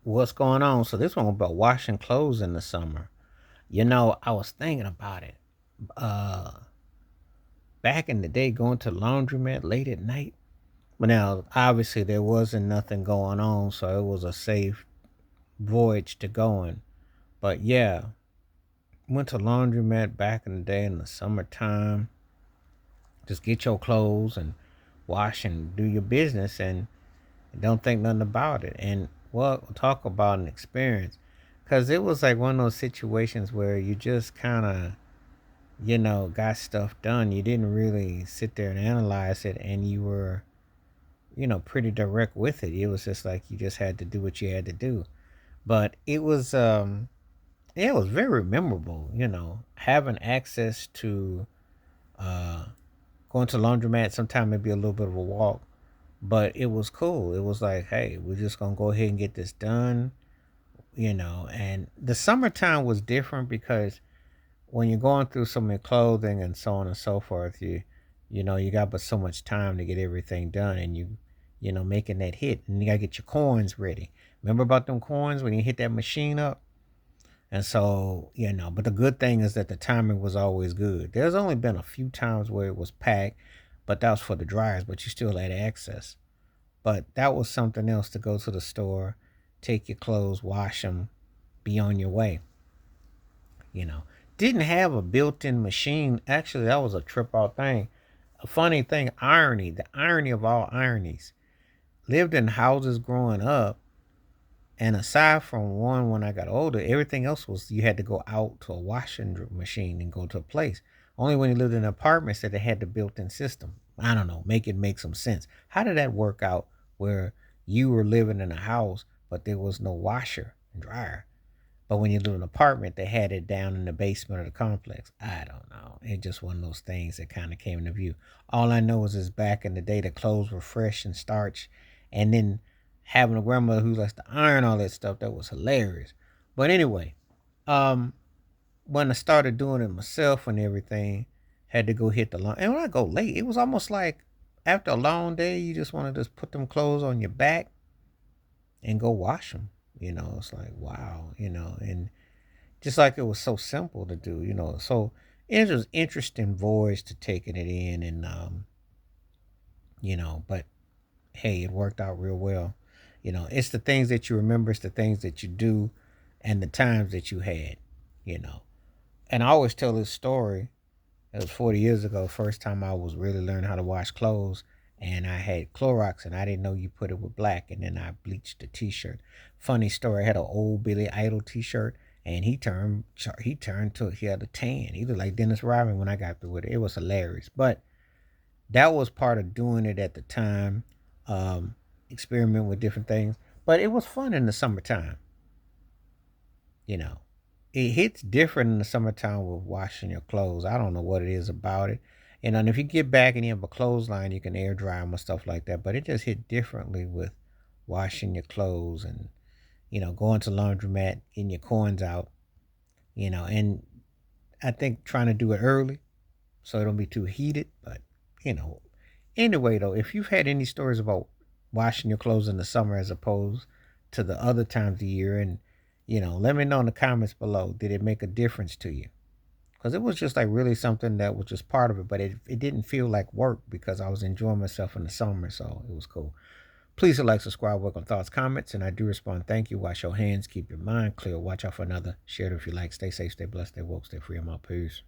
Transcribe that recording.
What's going on? So this one about washing clothes in the summer. I was thinking about it. Uh Back in the day going to laundromat late at night. But now obviously there wasn't nothing going on, so it was a safe voyage to going. But yeah, went to laundromat back in the day in the summertime. Just get your clothes and wash and do your business and don't think nothing about it. And well, talk about an experience. Cause it was like one of those situations where you just kind of got stuff done. You didn't really sit there and analyze it, and you were, pretty direct with it. It was just like you just had to do what you had to do. But yeah, it was very memorable, having access to uh, going to laundromat. Sometimes it'd be a little bit of a walk, but it was cool. It was like, hey, we're just gonna go ahead and get this done, and the summertime was different because when you're going through so many clothing and so on and so forth, you got but so much time to get everything done, and making that hit, and you gotta get your coins ready. Remember about them coins when you hit that machine up? And so, but the good thing is that the timing was always good. There's only been a few times where it was packed, but that was for the dryers, but you still had access. But that was something else to go to the store, take your clothes, wash them, be on your way you know. Didn't have a built-in machine. Actually, that was a trip out thing. A funny thing, irony, the irony of all ironies. Lived in houses growing up, and aside from one when I got older, everything else was you had to go out to a washing machine and go to a place. Only when you lived in apartments that they had the built-in system. I don't know, make it make some sense. How did that work out where you were living in a house, but there was no washer and dryer? But when you live in an apartment, they had it down in the basement of the complex. I don't know. It just one of those things that kind of came into view. All I know is back in the day, the clothes were fresh and starched. And then having a grandmother who likes to iron all that stuff, that was hilarious. But anyway, um, when I started doing it myself and everything, had to go hit the lawn. And when I go late, it was almost like after a long day, you just want to just put them clothes on your back and go wash them. It's like, wow, and just like it was so simple to do, So it was interesting voice to taking it in, and but hey, it worked out real well. It's the things that you remember, it's the things that you do, and the times that you had, you know. And I always tell this story. It was 40 years ago, first time I was really learning how to wash clothes. And I had Clorox, and I didn't know you put it with black. And then I bleached the T-shirt. Funny story. I had an old Billy Idol T-shirt, and he had a tan. He looked like Dennis Rodman when I got through with it. It was hilarious. But that was part of doing it at the time. Experiment with different things. But it was fun in the summertime. You know, it hits different in the summertime with washing your clothes. I don't know what it is about it. And if you get back and you have a clothesline, you can air dry them and stuff like that. But it just hit differently with washing your clothes and, going to laundromat, getting your coins out, and I think trying to do it early so it don't be too heated. But, you know, anyway, though, if you've had any stories about washing your clothes in the summer as opposed to the other times of the year, and let me know in the comments below. Did it make a difference to you? Because it was just like really something that was just part of it, but it didn't feel like work because I was enjoying myself in the summer, so it was cool. Please like, subscribe, work on thoughts, comments, and I do respond. Thank you. Wash your hands, keep your mind clear. Watch out for another. Share it if you like. Stay safe, stay blessed, stay woke, stay free. I'm out. Peace.